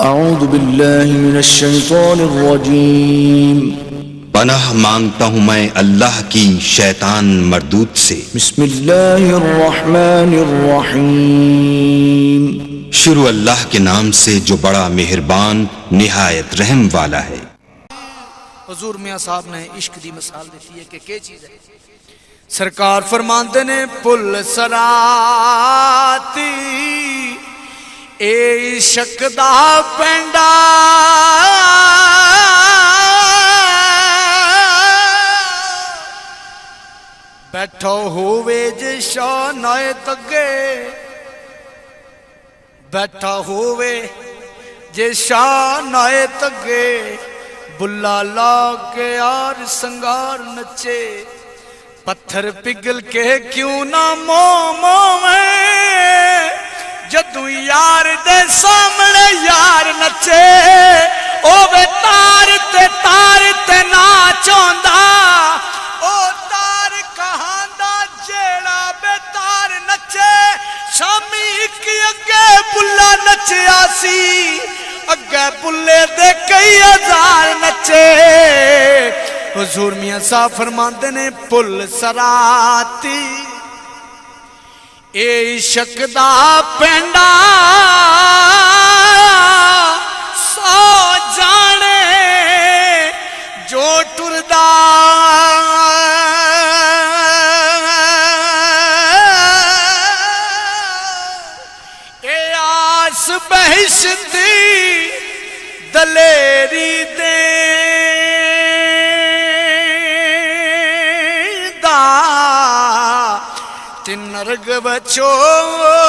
اعوذ باللہ من الشیطان الرجیم پناہ مانگتا ہوں میں اللہ کی شیطان مردود سے۔ بسم اللہ الرحمن الرحیم شروع اللہ کے نام سے جو بڑا مہربان نہایت رحم والا ہے۔ حضور میاں صاحب نے عشق دی مثال دیتی ہے کہ کیا چیز ہے۔ سرکار فرماندے نے پل سراتی اے عشق دا پینڈا بیٹھو ہووے جے شانائے تگے بیٹھا ہووے جے شانائے تگے بلا لا کے یار سنگار نچے پتھر پگل کے کیوں نہ میں جدو یار دے سامنے یار نچے او بے تار تے نا چوندا او تار کہاں دا جیڑا بے تار نچے شامی ایک اگے بلا نچیا سی اگے بلے دے کئی ہزار نچے۔ حضور میاں صاحب فرماندے نے پل سراتی اے عشق دا پینڈا سو جانے جو ٹردا اے آس بہشتی دلیری دے نرگ بچوڑا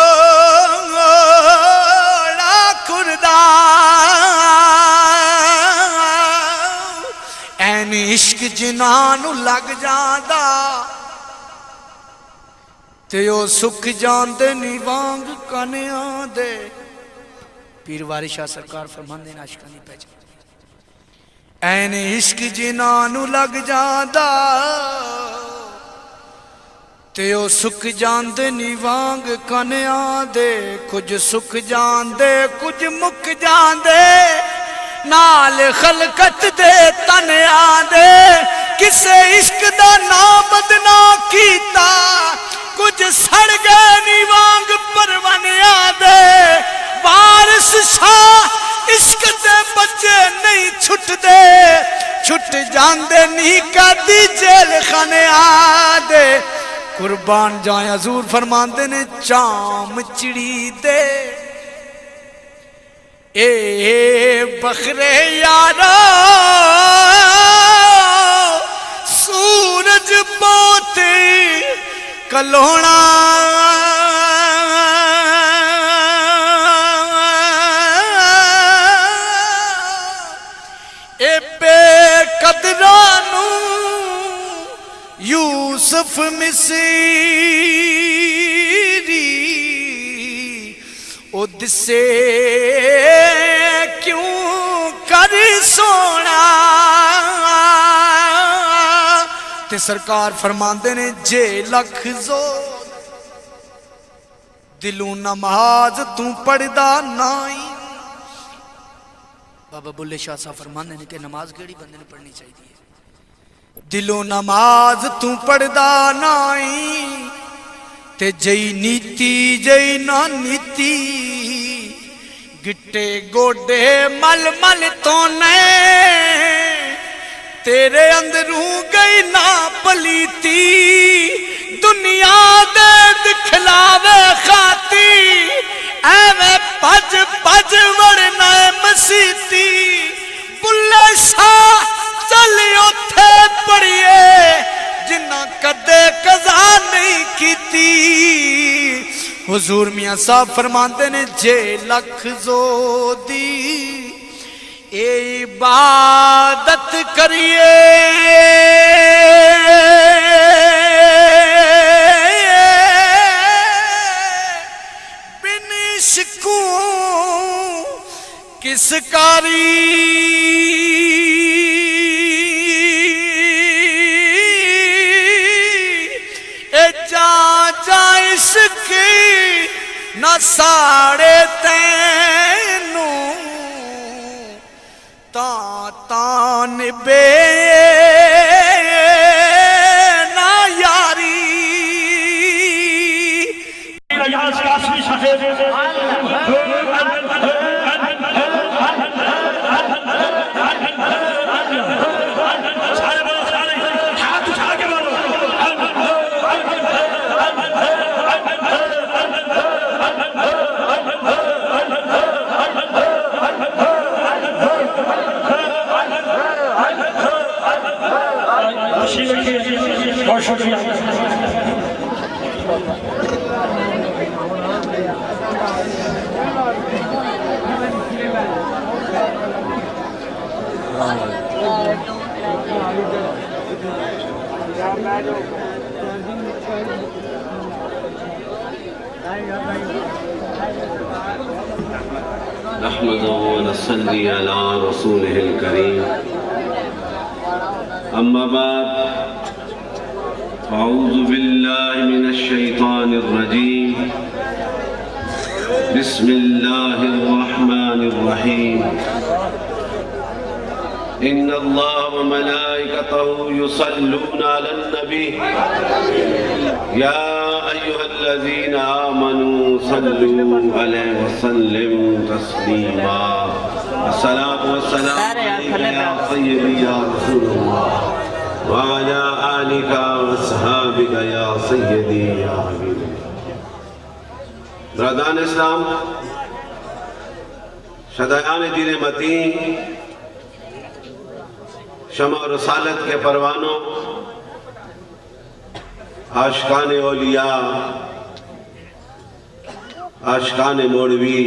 کردہ این عشق جنانو لگ جاندہ تیو سکھ جاندے نیوانگ کنے آندے۔ پیر واری شاہ سرکار فرماندے ناشکانی پہچان این عشق جنانو لگ جاندہ تیو سکھ جاندے نیوانگ کنے آندے کچھ سکھ جاندے کچھ مک جاندے نال خلقت دے تن آندے کسے عشق دا نا بدنا کیتا کچھ سڑ گئے نیوانگ پرون آندے وارث شاہ عشق دے بچے نہیں چھٹ دے چھٹ جاندے نہیں کدی جیل خانے آندے۔ قربان جائیں حضور فرماندے نے چام چڑی دے اے بخرے یارا سورج پوتے کلونا اے بے قدرانو یوسف مصری او دسے کیوں کر سونا تے سرکار فرماندے نے جے لکھ زور دلوں نماز تو پڑھدا نائی۔ بابا بلے شاہ صاحب فرماندے نے کہ نماز کیڑی بندے نے پڑھنی چاہیے دلو نماز تو پڑھدا نائی تے جئی نیتی جئی نا نیتی گٹے گوڑے مل مل تو نے تیرے اندروں گئی نا پلیتی دنیا دے دکھلاوے خاتی ایویں پج پج وڑنا مسیتی بلے شاہ چلی اتھے پڑھئے جنہ کدے قضا نہیں کیتی۔ حضور میاں صاحب فرماندے نے جے لکھ زو دی اے عبادت کریے بن عشقوں کس کاری عشق نہ ساڑے تینوں مان بے نا یاری بہت شکریہ نحمده ونصلي على رسوله الكريم أما بعد أعوذ بالله من الشيطان الرجيم بسم الله الرحمن الرحيم إن الله وملائكته يصلون على النبي يا أيها الذين آمنوا صلوا عليه وسلموا تسليما الصلاة والسلام عليك يا سيدي يا رسول الله وعلى آلك وأصحابك يا سيدي يا حبيب برادران اسلام، شدائیان دین متین، شمع رسالت کے پروانوں، عاشقان اولیاء، عاشقان مولوی،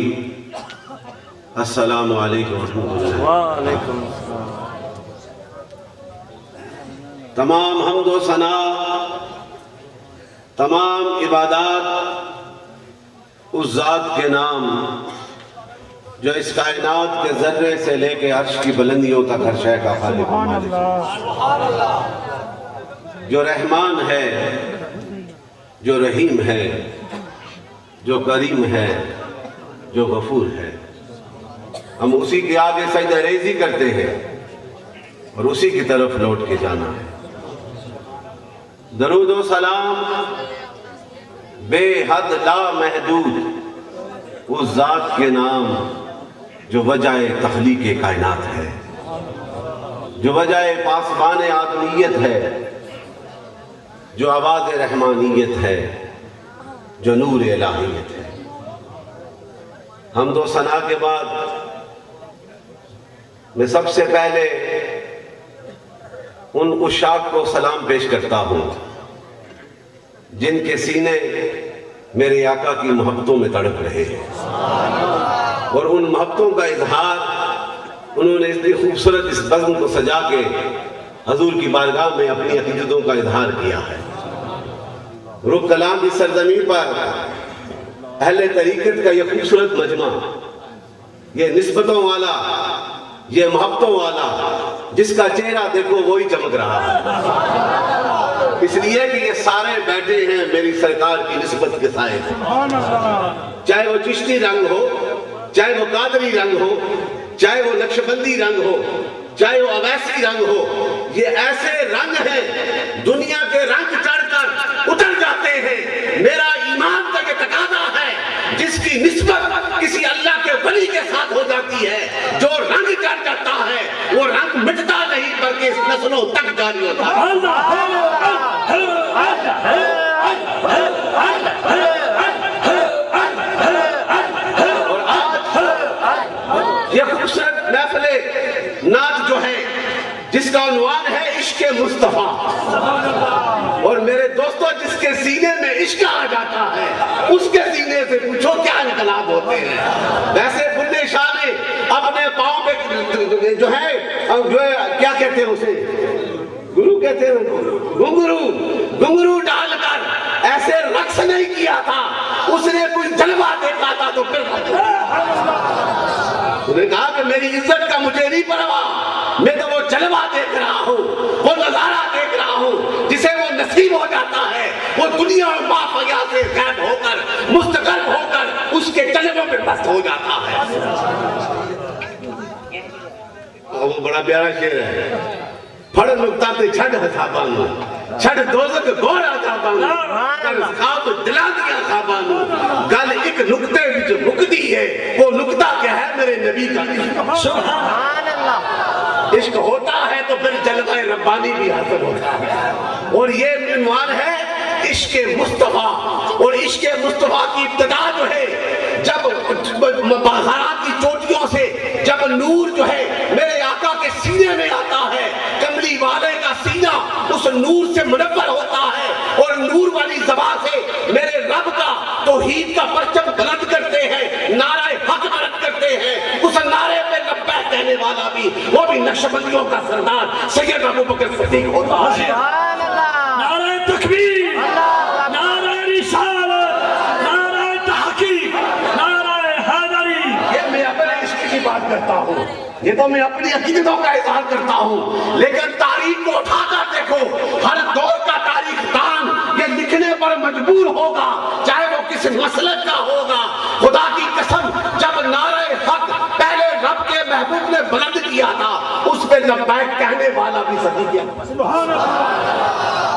السلام علیکم ورحمۃ اللہ۔ وعلیکم السلام۔ تمام حمد و ثنا، تمام عبادات اس ذات کے نام جو اس کائنات کے ذرے سے لے کے عرش کی بلندیوں تک ہر شے کا خالق و مالک ہے، جو رحمان ہے، جو رحیم ہے، جو کریم ہے، جو غفور ہے۔ ہم اسی کے آگے سجدہ ریزی کرتے ہیں اور اسی کی طرف لوٹ کے جانا ہے۔ درود و سلام بے حد لا محدود اس ذات کے نام جو وجہ تخلیق کائنات ہے، جو وجہ پاسبان آدمیت ہے، جو آواز رحمانیت ہے، جو نور الہیت ہے۔ حمد و ثنا کے بعد میں سب سے پہلے ان عشاق کو سلام پیش کرتا ہوں جن کے سینے میرے آقا کی محبتوں میں تڑپ رہے ہیں، اور ان محبتوں کا اظہار انہوں نے اتنی خوبصورت اس بزم کو سجا کے حضور کی بارگاہ میں اپنی عقیدتوں کا اظہار کیا ہے۔ رخ کلام کی سرزمین پر اہل طریقت کا یہ خوبصورت مجمع، یہ نسبتوں والا، یہ محبتوں والا، جس کا چہرہ دیکھو وہی چمک رہا ہے، اس لیے کہ یہ سارے بیٹھے ہیں میری سرکار کی نسبت کے سائے میں، چاہے وہ چشتی رنگ ہو، چاہے وہ قادری رنگ ہو، چاہے وہ نقشبندی رنگ ہو، چاہے وہ اویسی رنگ ہو، یہ ایسے رنگ ہیں دنیا کے رنگ چڑھ کر اتر جاتے ہیں۔ میرا ایمان کا یہ تقاضا ہے، جس کی نسبت کسی اللہ کے ولی کے ساتھ ہو جاتی ہے، جو رنگ چڑھ جاتا ہے وہ رنگ مٹتا نہیں بلکہ اس نسلوں تک جاری ہوتا ہے۔ اور آج یہ خوبصورت محفل نعت جو ہے جس کا عنوان ہے عشق مصطفیٰ، اور میرے دوستوں جس کے سینے میں عشق آ جاتا ہے اس کے سینے سے پوچھو کیا انقلاب ہوتے ہیں۔ ویسے بلے شاہ نے اپنے پاؤں پہ جو ہے کیا کہتے ہیں اسے، گرو کہتے ہیں، گھنگرو ڈال کر ایسے رقص نہیں کیا تھا، اس نے کوئی جلوہ دیکھا تھا تو پھر انہوں نے کہا کہ میری عزت کا مجھے نہیں پرواہ، میں تو وہ جلوہ دیکھ رہا ہوں، وہ نظارہ دیکھ رہا ہوں جسے وہ نصیب ہو جاتا ہے، وہ دنیا اور مافیا سے غائب ہو کر مستقر ہو کر اس کے جلووں میں مست ہو جاتا ہے۔ وہ بڑا پیارا شعر ہے. پھڑ نکتا تے چھڑ حسابانو چھڑ دوزک گوڑا حسابانو کر خواب دلا دیا خوابانو گل ایک نکتے وچ مکدی ہے وہ نکتہ کیا ہے میرے نبی کا عشق. سبحان اللہ. عشق ہوتا ہے تو پھر جلوہ ربانی بھی حاصل ہوتا ہے. اور یہ عنوان ہے عشق مصطفیٰ. اور عشق مصطفیٰ کی ابتدا جو ہے جب بازارات کی چوٹیوں سے جب نور جو ہے میرے آقا کے سینے میں آتا ہے کملی والے کا سینہ اس نور سے منور ہوتا ہے اور نور والی زبان سے میرے رب کا توحید کا پرچم بلند کرتے ہیں نعرہ حق بلند کرتے ہیں. اس نعرے پہ لبیک کہنے والا بھی وہ بھی نقشبندیوں کا سردار سید ابوبکر صدیق ہوتا ہے. نعرہ تکبیر، نعرہ رسالت، نعرہ تحقیق، نعرہ حیدری. یہ میں اپنے عشق کی بات کرتا ہوں, یہ تو میں اپنی عقیدتوں کا اظہار کرتا ہوں, لیکن تاریخ کو اٹھا کر دیکھو ہر دور کا تاریخ دان یہ لکھنے پر مجبور ہوگا چاہے وہ کس مسلک کا ہوگا. خدا کی قسم جب نعرہ حق پہلے رب کے محبوب نے بلند کیا تھا اس پہ لبیک کہنے والا بھی صدیق اکبر.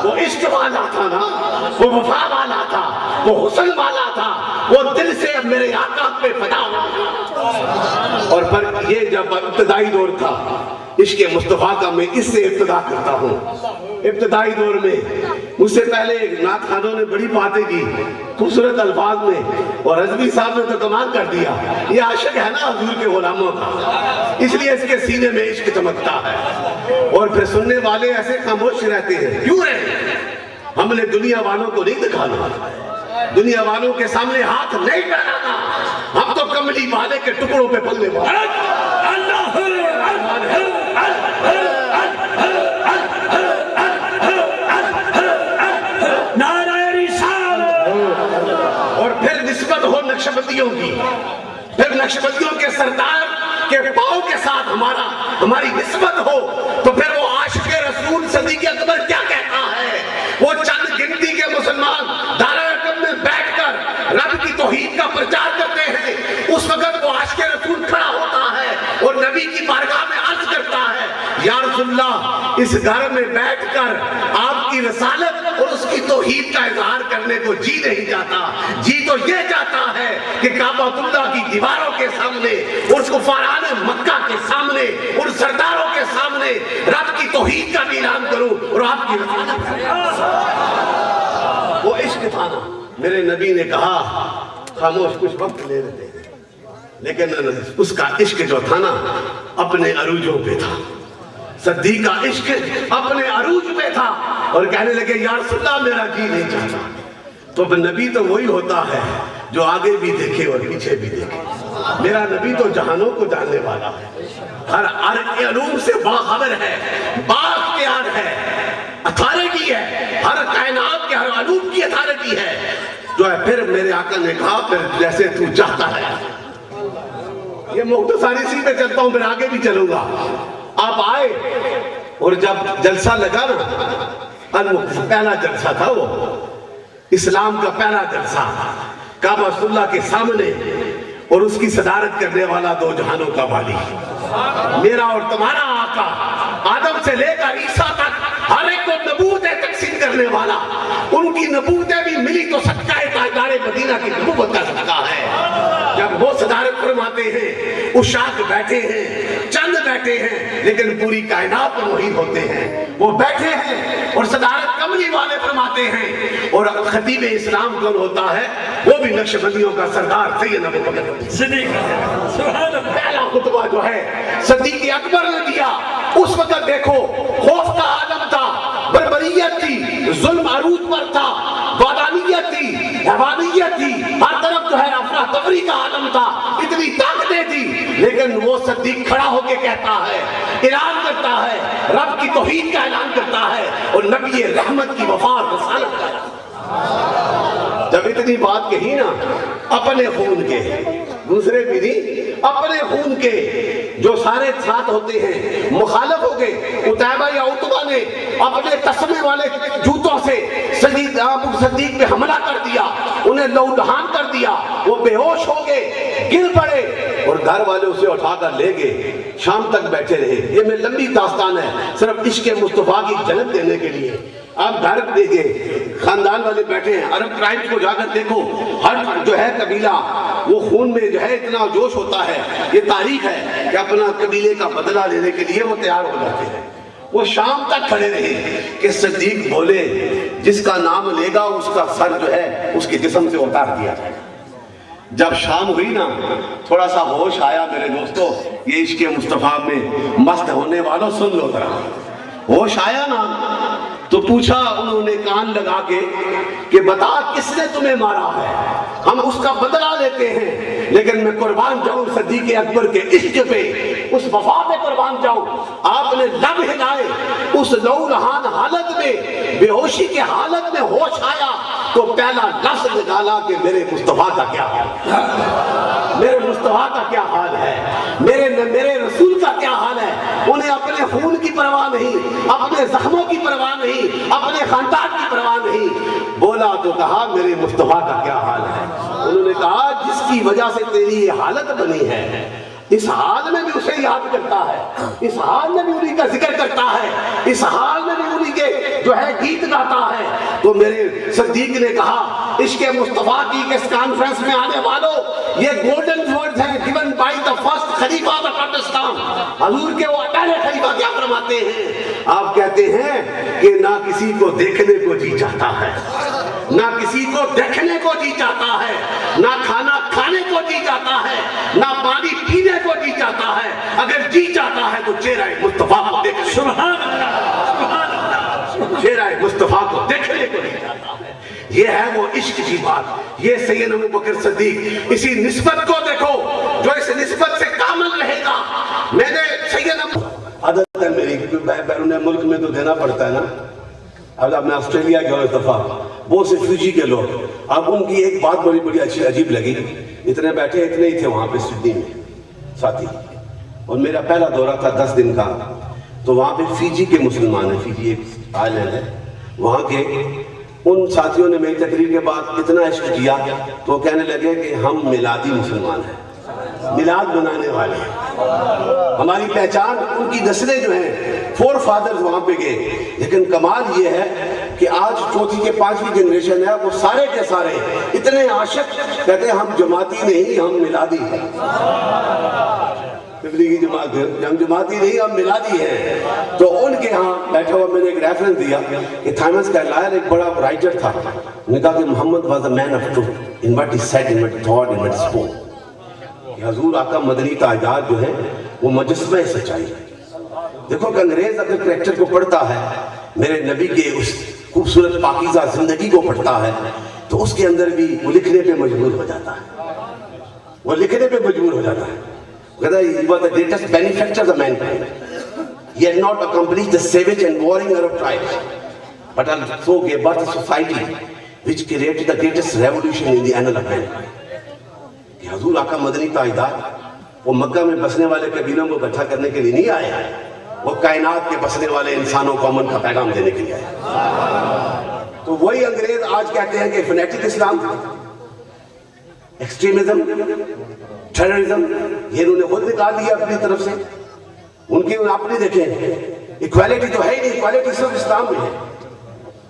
وہ عشق والا تھا نا, وہ وفا والا تھا, وہ حسن والا تھا, وہ دل سے میرے آقا پہ فدا ہوا. اور پھر یہ جب ابتدائی دور تھا عشق مصطفیٰ کا میں اس سے ابتدا کرتا ہوں. ابتدائی دور میں مجھ سے پہلے نعت خانوں نے بڑی باتیں کی خوبصورت الفاظ میں اور رضوی صاحب نے تو کمال کر دیا. یہ عاشق ہے نا حضور کے غلاموں کا, اس لیے اس کے سینے میں عشق چمکتا ہے. اور پھر سننے والے ایسے خاموش رہتے ہیں. کیوں رہے؟ ہم نے دنیا والوں کو نہیں دکھانا, دنیا والوں کے سامنے ہاتھ نہیں پھیلانا, ہم تو کملی والے کے ٹکڑوں پہ پلنے والے. اور پھر نسبت ہو نقشبندیوں کی, پھر نقشبندیوں کے سردار کے پاؤں کے ساتھ ہماری نسبت ہو تو پھر وہ عاشق رسول صدیق اکبر کیا کہتا ہے. وہ چند گنتی کے مسلمان دارا رقم میں بیٹھ کر رب کی توحید کا پرچار کرتے ہیں. اس وقت وہ عاشق رسول کھڑا ہوتا ہے اور نبی کی بارگاہ میں عرض کرتا ہے یا رسول اللہ اس گھر میں بیٹھ کر آپ کی رسالت اور اس کی توحید کا اظہار کرنے کو جی نہیں جاتا. جی تو یہ جاتا ہے کہ کعبہ اللہ کی دیواروں کے سامنے اور کفاران مکہ کے سامنے اور سرداروں کے سامنے رب کی توحید کا بھی اعلان کروں اور آپ کی رسالت. وہ عشق تھا نا. میرے نبی نے کہا خاموش کچھ وقت لے لیتے ہیں, لیکن اس کا عشق جو تھا نا اپنے عروجوں پہ تھا. صدیق کا عشق اپنے عروج پہ تھا اور کہنے لگے یا رسول اللہ میرا جی نہیں چاہتا. تو نبی تو وہی ہوتا ہے جو آگے بھی دیکھے اور پیچھے بھی دیکھے. میرا نبی تو جہانوں کو جاننے والا ہے, ہر علوم سے باخبر ہے, بااختیار ہے, اتھارٹی ہے, ہر کائنات کے ہر علوم کی اتھارٹی ہے جو ہے. پھر میرے آقا نے کہا پھر جیسے تو چاہتا ہے. یہ مختصری سی پہ چلتا ہوں پھر آگے بھی چلوں گا. آپ آئے اور جب جلسہ لگا نا پہلا جلسہ تھا وہ اسلام کا پہلا جلسہ کعبہ اللہ کے سامنے اور اس کی صدارت کرنے والا دو جہانوں کا والی میرا اور تمہارا آقا آدم سے لے کر عیسیٰ تک ہر ایک کو نبوتیں تقسیم کرنے والا. ان کی نبوتیں بھی ملی تو صدقہ تاجدار مدینہ کی نبوت کا صدقہ ہے. جب وہ صدارت فرماتے ہیں اشاق بیٹھے ہیں, چند بیٹھے ہیں, لیکن پوری کائنات پر وہی ہوتے ہیں. وہ بیٹھے ہیں اور صدارت کملی والے فرماتے ہیں. اور خطیب اسلام کون ہوتا ہے؟ وہ بھی نقشبندیوں کا سردار سید ابوبکر صدیق. پہلا خطبہ جو ہے صدیق اکبر نے دیا. اس وقت دیکھو خوف کا عالم تھا, بربریت تھی, ظلم عروج پر تھا, وادانیت تھی, حیوانیت تھی, ہر طرف جو ہے افراتفری کا عالم تھا, اتنی طاقتیں تھی. لیکن وہ صدیق کھڑا ہو کے کہتا ہے, اعلان کرتا ہے, رب کی توحید کا اعلان کرتا ہے اور نبی رحمت کی وفا اور رسالت کا. جب اتنی بات کہی نا اپنے خون کے, دوسرے بھی نہیں, اپنے خون کے جو سارے ساتھ ہوتے ہیں مخالف ہو گئے. عتیبہ یا عتبہ نے اپنے تسمے والے جوتوں سے صدیق پہ حملہ کر دیا, انہیں لہولہان کر دیا, وہ بے ہوش ہو گئے, گر پڑے اور گھر والے اسے اٹھا کر لے گئے. شام تک بیٹھے رہے. یہ میں لمبی داستان ہے صرف عشق مصطفیٰ کی جھلک دینے کے لیے. آپ گھر دیکھیں خاندان والے بیٹھے ہیں, عرب ٹرائبز کو جا کر دیکھو, ہر جو ہے قبیلہ وہ خون میں جو ہے اتنا جوش ہوتا ہے. یہ تاریخ ہے کہ اپنا قبیلے کا بدلہ لینے کے لیے وہ تیار ہو جاتے ہیں. وہ شام تک کھڑے رہے کہ صدیق بولے جس کا نام لے گا اس کا سر جو ہے اس کے جسم سے اتار دیا جائے. جب شام ہوئی نا تھوڑا سا ہوش آیا میرے دوستو, یہ عشق مصطفیٰ میں مست ہونے والوں سن لو ذرا. ہوش آیا نا تو پوچھا انہوں نے کان لگا کے کہ بتا کس نے تمہیں مارا ہے, ہم اس کا بدلہ لیتے ہیں, لیکن میں قربان جاؤں صدیق اکبر کے عشق پہ, اس وفا پہ قربان جاؤں. آپ نے لب ہلائے, اس لہولہان حالت میں بے ہوشی کے حالت میں ہوش آیا تو پہلا لفظ نکالا کہ میرے مصطفیٰ کا کیا حال ہے, میرے مصطفیٰ کا کیا حال ہے, میرے رسول کا کیا حال ہے. انہیں اپنے خون کی پرواہ نہیں, اپنے زخموں کی پرواہ نہیں, اپنے خاندان کی پرواہ نہیں. بولا تو کہا میرے مصطفیٰ کا کیا حال ہے. انہوں نے کہا جس کی وجہ سے تیری یہ حالت بنی ہے اس حال میں بھی اسے یاد کرتا ہے, اس حال میں بھی انہی کا ذکر کرتا ہے, اس حال میں بھی انہی کے جو ہے گیت گاتا ہے. تو میرے صدیق نے کہا عشق مصطفیٰ کی اس کانفرنس میں آنے والوں, یہ گولڈن ورڈز ہیں given by the first خلیفہ of Pakistan. حضور کے وہ پہلے خلیفہ کیا فرماتے ہیں؟ آپ کہتے ہیں کہ نہ کسی کو دیکھنے کو جی چاہتا ہے, نہ کسی کو دیکھنے کو جی چاہتا ہے, نہ کھانا کھانے کو جی چاہتا ہے, نہ پانی پینے کو جی چاہتا ہے. اگر جی چاہتا ہے تو چہرہ مصطفیٰ کو دیکھ, سبحان اللہ, چہرہ مصطفیٰ کو دیکھنے کو جی چاہتا ہے. یہ ہے وہ عشق کی بات. یہ سیدنا ابو بکر صدیق, اسی نسبت کو دیکھو جو اس نسبت سے کامل رہے گا. میں نے سیدنا عادت ہے میری بیرون ملک میں تو دینا پڑتا ہے نا. اب میں آسٹریلیا گیا اس دفعہ, وہ سے فیجی کے لوگ, اب ان کی ایک بات بڑی اچھی عجیب لگی. اتنے بیٹھے اتنے ہی تھے وہاں پہ سڈنی میں ساتھی, اور میرا پہلا دورہ تھا 10 دن کا. تو وہاں پہ فیجی کے مسلمان ہیں, فیجی ایک آئلینڈ ہے, وہاں کے ان ساتھیوں نے میری تقریر کے بعد اتنا عشق کیا تو کہنے لگے کہ ہم میلادی مسلمان ہیں, میلاد منانے والے ہیں. ہماری پہچان ان کی نسلیں جو ہیں فور فادرز وہاں پہ گئے. لیکن کمال یہ ہے کہ آج چوتھی کے 5ویں جنریشن ہے, وہ سارے کے سارے اتنے عاشق کہتے ہیں ہم جماعتی نہیں ہم میلادی ہیں. تبلیغی جماعت ہے, ہم جماعتی نہیں ہم میلادی ہیں. تو ان کے ہاں بیٹھا ہوا میں نے ایک ریفرنس دیا کہ تھامس کارلائل ایک بڑا رائٹر تھا. انہوں نے کہا کہ محمد was a man of truth in what he said, in what he thought, in what he spoke. حضور آقا مدنی تاجدار جو ہے وہ مجسمہ سچائی ہے. دیکھو کہ انگریز اگر کریکٹر کو پڑھتا ہے, میرے نبی کے اس خوبصورت پاکیزہ زندگی کو پڑھتا ہے, تو اس کے اندر بھی وہ لکھنے پہ مجبور ہو جاتا ہے, وہ لکھنے پہ مجبور ہو جاتا ہے. کہتا ہے he was the greatest benefactor of mankind. He had not accomplished the savage and warring Arab tribes, but also gave birth to society which created the greatest revolution in the annals of mankind. کہ حضور آقا مدنی تاجدار وہ مکہ میں بسنے والے قبیلوں کو اکٹھا کرنے کے لیے نہیں آئے ہیں, وہ کائنات کے بسنے والے انسانوں کو امن کا پیغام دینے کے لیے آئے. تو وہی انگریز آج کہتے ہیں کہ فنیٹک اسلام, ایکسٹریمزم, ٹیررزم, یہ انہوں نے خود نکال دیا اپنی طرف سے. ان کی آپ نہیں دیکھیں ایکویلٹی تو ہے ہی نہیں, ایکویلٹی صرف اسلام میں ہے.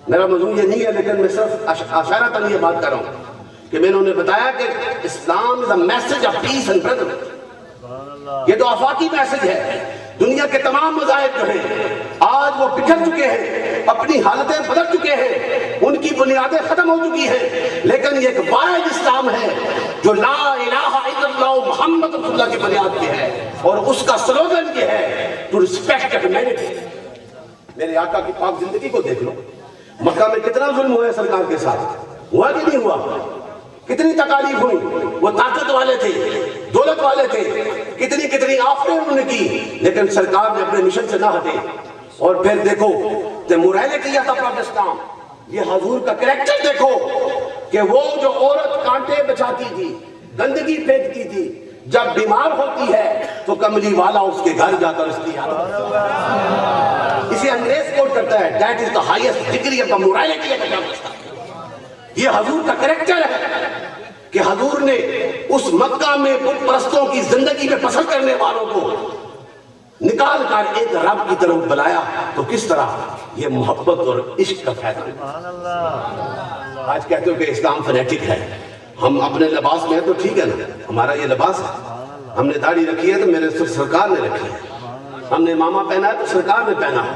میرا موضوع یہ نہیں ہے, لیکن میں صرف اشارتاً یہ بات کر رہا ہوں کہ میں انہوں نے بتایا کہ اسلام is a message of peace and brotherhood. یہ تو آفاقی میسج ہے. دنیا کے تمام مذاہب جو ہیں آج وہ بکھر چکے ہیں, اپنی حالتیں بدل چکے ہیں, ان کی بنیادیں ختم ہو چکی ہیں, لیکن یہ ایک واحد اسلام ہے جو لا الہ الا اللہ محمد رسول اللہ کی بنیاد پہ ہے, اور اس کا سلوگن یہ ہے to respect humanity. میرے آقا کی پاک زندگی کو دیکھ لو, مکہ میں کتنا ظلم ہوا ہے سرکار کے ساتھ, ہوا کہ نہیں ہوا؟ کتنی تکالیف ہوئی, وہ طاقت والے تھے, دولت والے تھے, کتنی آفریں انہوں نے کی, لیکن سرکار نے اپنے مشن سے نہ ہٹے. اور پھر دیکھو تیمورے نے کیا تھا پاکستان. یہ حضور کا کریکٹر دیکھو کہ وہ جو عورت کانٹے بچاتی تھی, گندگی پھینکتی تھی, جب بیمار ہوتی ہے تو کملی والا اس کے گھر جا کر اس کی یاد. اسے انگریز کوٹ کرتا ہے that is the highest degree of the morality of Pakistan. یہ حضور کا کریکٹر ہے کہ حضور نے اس مکہ میں بت پرستوں کی زندگی میں پسند کرنے والوں کو نکال کر ایک رب کی طرف بلایا تو کس طرح یہ محبت اور عشق کا فائدہ. آج کہتے ہو کہ اسلام فنیٹک ہے. ہم اپنے لباس میں ہیں تو ٹھیک ہے نا, ہمارا یہ لباس ہے. ہم نے داڑھی رکھی ہے تو میرے سرکار نے رکھی ہے. ہم نے امامہ پہنا ہے تو سرکار نے پہنا ہے.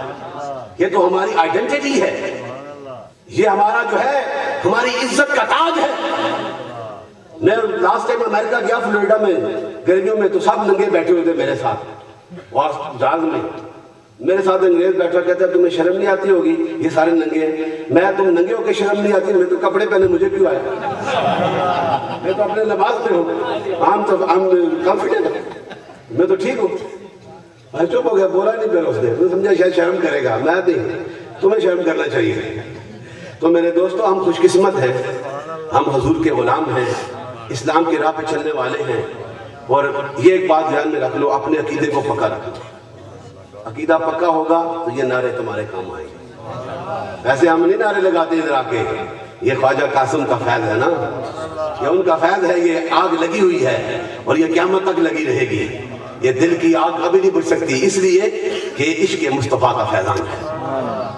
یہ تو ہماری آئیڈینٹی ہے, یہ ہمارا جو ہے ہماری عزت کا تاج ہے. میں لاسٹ ٹائم امریکہ گیا فلوریڈا میں گرمیوں میں, تو سب ننگے بیٹھے ہوئے تھے میرے ساتھ جہاز میں. میرے ساتھ انگریز بیٹھا کہتا ہے تمہیں شرم نہیں آتی ہوگی, یہ سارے ننگے ہیں. میں تم ننگے ہو کے شرم نہیں آتی, میں تو کپڑے پہنے مجھے کیوں آئے, میں تو اپنے لباس میں ہوں, میں تو ٹھیک ہوں. چپ ہو گیا, بولا نہیں پھر اس نے, میں سمجھا شاید شرم کرے گا. میں نہیں, تمہیں شرم کرنا چاہیے. تو میرے دوستو ہم خوش قسمت ہیں, ہم حضور کے غلام ہیں, اسلام کی راہ پہ چلنے والے ہیں. اور یہ ایک بات دھیان میں رکھ لو, اپنے عقیدے کو پکا رکھ لو. عقیدہ پکا ہوگا تو یہ نعرے تمہارے کام آئیں گے. ویسے ہم نہیں نعرے لگاتے ادھر آ کے, یہ خواجہ قاسم کا فیض ہے نا, یہ ان کا فیض ہے. یہ آگ لگی ہوئی ہے اور یہ قیامت تک لگی رہے گی. یہ دل کی آگ کبھی نہیں بجھ سکتی, اس لیے کہ عشق مصطفیٰ کا فیضان ہے.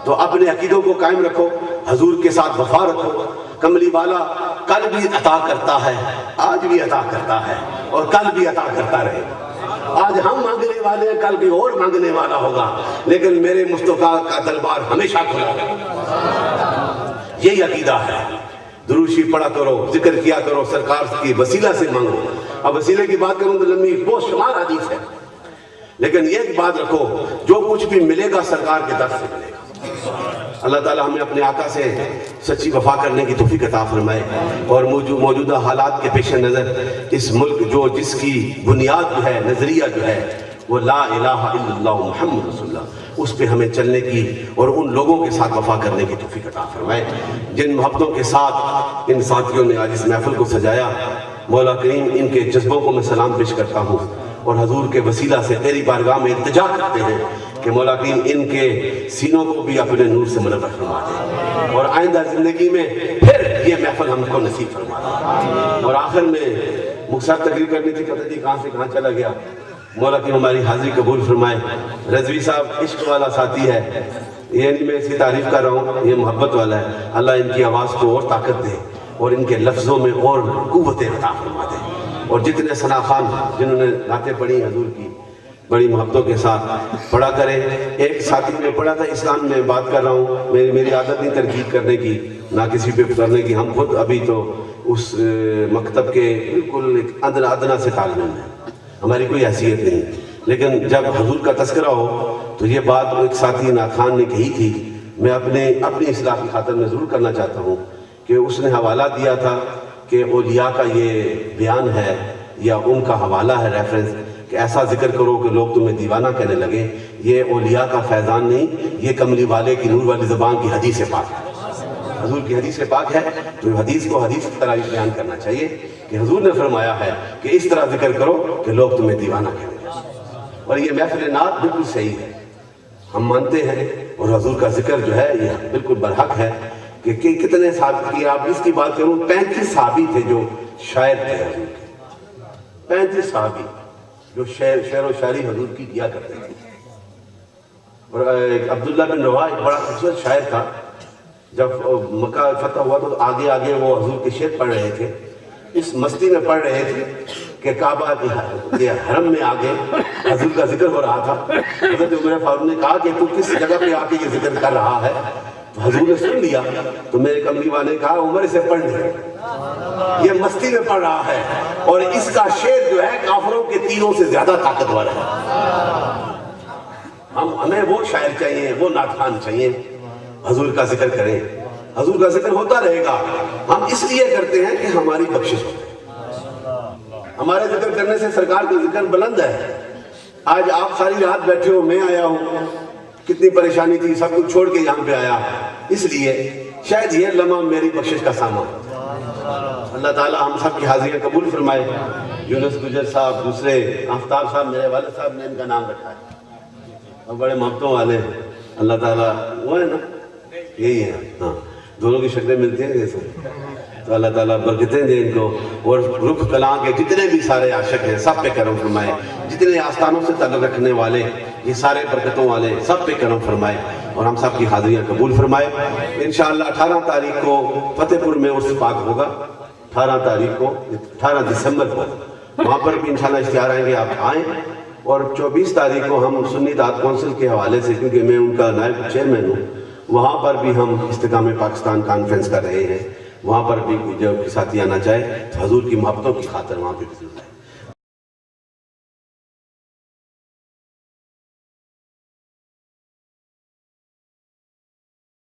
تو اپنے عقیدوں کو قائم رکھو, حضور کے ساتھ وفا رکھو. کملی والا کل بھی عطا کرتا ہے, آج بھی عطا کرتا ہے, اور کل بھی عطا کرتا رہے. آج ہم مانگنے والے ہیں, کل بھی اور مانگنے والا ہوگا, لیکن میرے مصطفیٰ کا دربار ہمیشہ کھلا ہے. یہی عقیدہ ہے. درود شریف پڑھا کرو, ذکر کیا کرو, سرکار کی وسیلہ سے مانگو. اب وسیلے کی بات کروں تو لمبی بہت شمار حدیث ہے, لیکن یہ بات رکھو جو کچھ بھی ملے گا سرکار کے در سے ملے گا. اللہ تعالیٰ ہمیں اپنے آقا سے سچی وفا کرنے کی توفیق عطا فرمائے. اور موجودہ حالات کے پیش نظر اس ملک جس کی بنیاد جو ہے, نظریہ جو ہے وہ لا الہ الا اللہ محمد رسول اللہ, اس پہ ہمیں چلنے کی اور ان لوگوں کے ساتھ وفا کرنے کی توفیق عطا فرمائے جن محبتوں کے ساتھ ان ساتھیوں نے آج اس محفل کو سجایا. مولا کریم ان کے جذبوں کو میں سلام پیش کرتا ہوں, اور حضور کے وسیلہ سے تیری بارگاہ میں التجا کرتے ہیں کہ مولا کریم ان کے سینوں کو بھی اپنے نور سے منور فرما دے, اور آئندہ زندگی میں پھر یہ محفل ہم کو نصیب فرما دے. اور آخر میں مختصر تقریر کرنی تھی, پتہ نہیں کہاں سے کہاں چلا گیا. مولا کریم ہماری حاضری قبول فرمائے. رضوی صاحب عشق والا ساتھی ہے, یہ نہیں میں اس کی تعریف کر رہا ہوں, یہ محبت والا ہے. اللہ ان کی آواز کو اور طاقت دے اور ان کے لفظوں میں اور قوت عطا فرما دے. اور جتنے ثنا خان جنہوں نے نعتیں پڑھی حضور کی بڑی محبتوں کے ساتھ پڑھا کریں. ایک ساتھی نے پڑھا تھا, اسلام میں بات کر رہا ہوں, میری عادت نہیں تنقید کرنے کی, نہ کسی پہ کرنے کی. ہم خود ابھی تو اس مکتب کے بالکل ادنا سے تعلق ہے, ہماری کوئی حیثیت نہیں. لیکن جب حضور کا تذکرہ ہو تو یہ بات ایک ساتھی ناخان نے کہی تھی, میں اپنی اصلاح کی خاطر میں ضرور کرنا چاہتا ہوں کہ اس نے حوالہ دیا تھا کہ اولیاء کا یہ بیان ہے یا ان کا حوالہ ہے ریفرنس کہ ایسا ذکر کرو کہ لوگ تمہیں دیوانہ کہنے لگے. یہ اولیاء کا فیضان نہیں, یہ کملی والے کی نور والی زبان کی حدیث پاک ہے, حضور کی حدیث پاک ہے. تو حدیث کو حدیث کی طرح بیان کرنا چاہیے کہ حضور نے فرمایا ہے کہ اس طرح ذکر کرو کہ لوگ تمہیں دیوانہ کہنے لگے. اور یہ محفل نعت بالکل صحیح ہے, ہم مانتے ہیں, اور حضور کا ذکر جو ہے یہ بالکل برحق ہے کہ کتنے صحابی کی, آپ اس کی بات کروں 35 صحابی تھے جو شاعر تھے حضور کے, 35 صحابی جو شعر و شاعری حضور کی کیا کرتے تھے. اور عبداللہ بن رواحہ ایک بڑا خوبصورت شاعر تھا. جب مکہ فتح ہوا تو آگے آگے وہ حضور کے شعر پڑھ رہے تھے, اس مستی میں پڑھ رہے تھے کہ کعبہ کے حرم میں آگے حضور کا ذکر ہو رہا تھا. حضرت عمر فاروق نے کہا کہ تو کس جگہ پہ آ کے یہ ذکر کر رہا ہے؟ تو حضور نے سن لیا, تو میرے کملی والے نے کہا عمر اسے پڑھ لے, یہ مستی میں پڑھ رہا ہے, اور اس کا شعر جو ہے کافروں کے تیروں سے زیادہ طاقتور ہے. ہمیں وہ شاعر چاہیے, وہ نعتخوان چاہیے, حضور کا ذکر کریں. حضور کا ذکر ہوتا رہے گا, ہم اس لیے کرتے ہیں کہ ہماری بخشش ہو. ہمارے ذکر کرنے سے سرکار کا ذکر بلند ہے. آج آپ ساری رات بیٹھے ہو, میں آیا ہوں, کتنی پریشانی تھی, سب کچھ چھوڑ کے یہاں پہ آیا, اس لیے شاید یہ لمحہ میری بخشش کا سامان. اللہ تعالیٰ ہم سب کی حاضریاں قبول فرمائے. یونس گجر صاحب, دوسرے آفتاب صاحب, میرے والد صاحب نے ان کا نام رکھا ہے, اور بڑے محبتوں والے ہیں. اللہ تعالیٰ وہ ہے نا, یہی ہے, ہاں, دونوں کی شکلیں ملتی ہیں جیسے. تو اللہ تعالیٰ برکتیں دے ان کو، اور رخ کلاں کے جتنے بھی سارے عاشق ہیں سب پہ کرم فرمائے، جتنے آستانوں سے تعلق رکھنے والے یہ سارے برکتوں والے سب پہ کرم فرمائے، اور ہم سب کی حاضریاں قبول فرمائے۔ انشاءاللہ 18 تاریخ کو فتح پور میں عرس پاک ہوگا، 18 دسمبر کو وہاں پر بھی انشاءاللہ اشتہار آئیں گے، آپ آئیں۔ اور 24 تاریخ کو ہم سنی دعوت کونسل کے حوالے سے، کیونکہ میں ان کا نائب چیئرمین ہوں، وہاں پر بھی ہم استحکام پاکستان کانفرنس کر رہے ہیں، وہاں پر بھی جو ساتھی آنا چاہے تو حضور کی محبتوں کی خاطر وہاں پہ ضرور آئے۔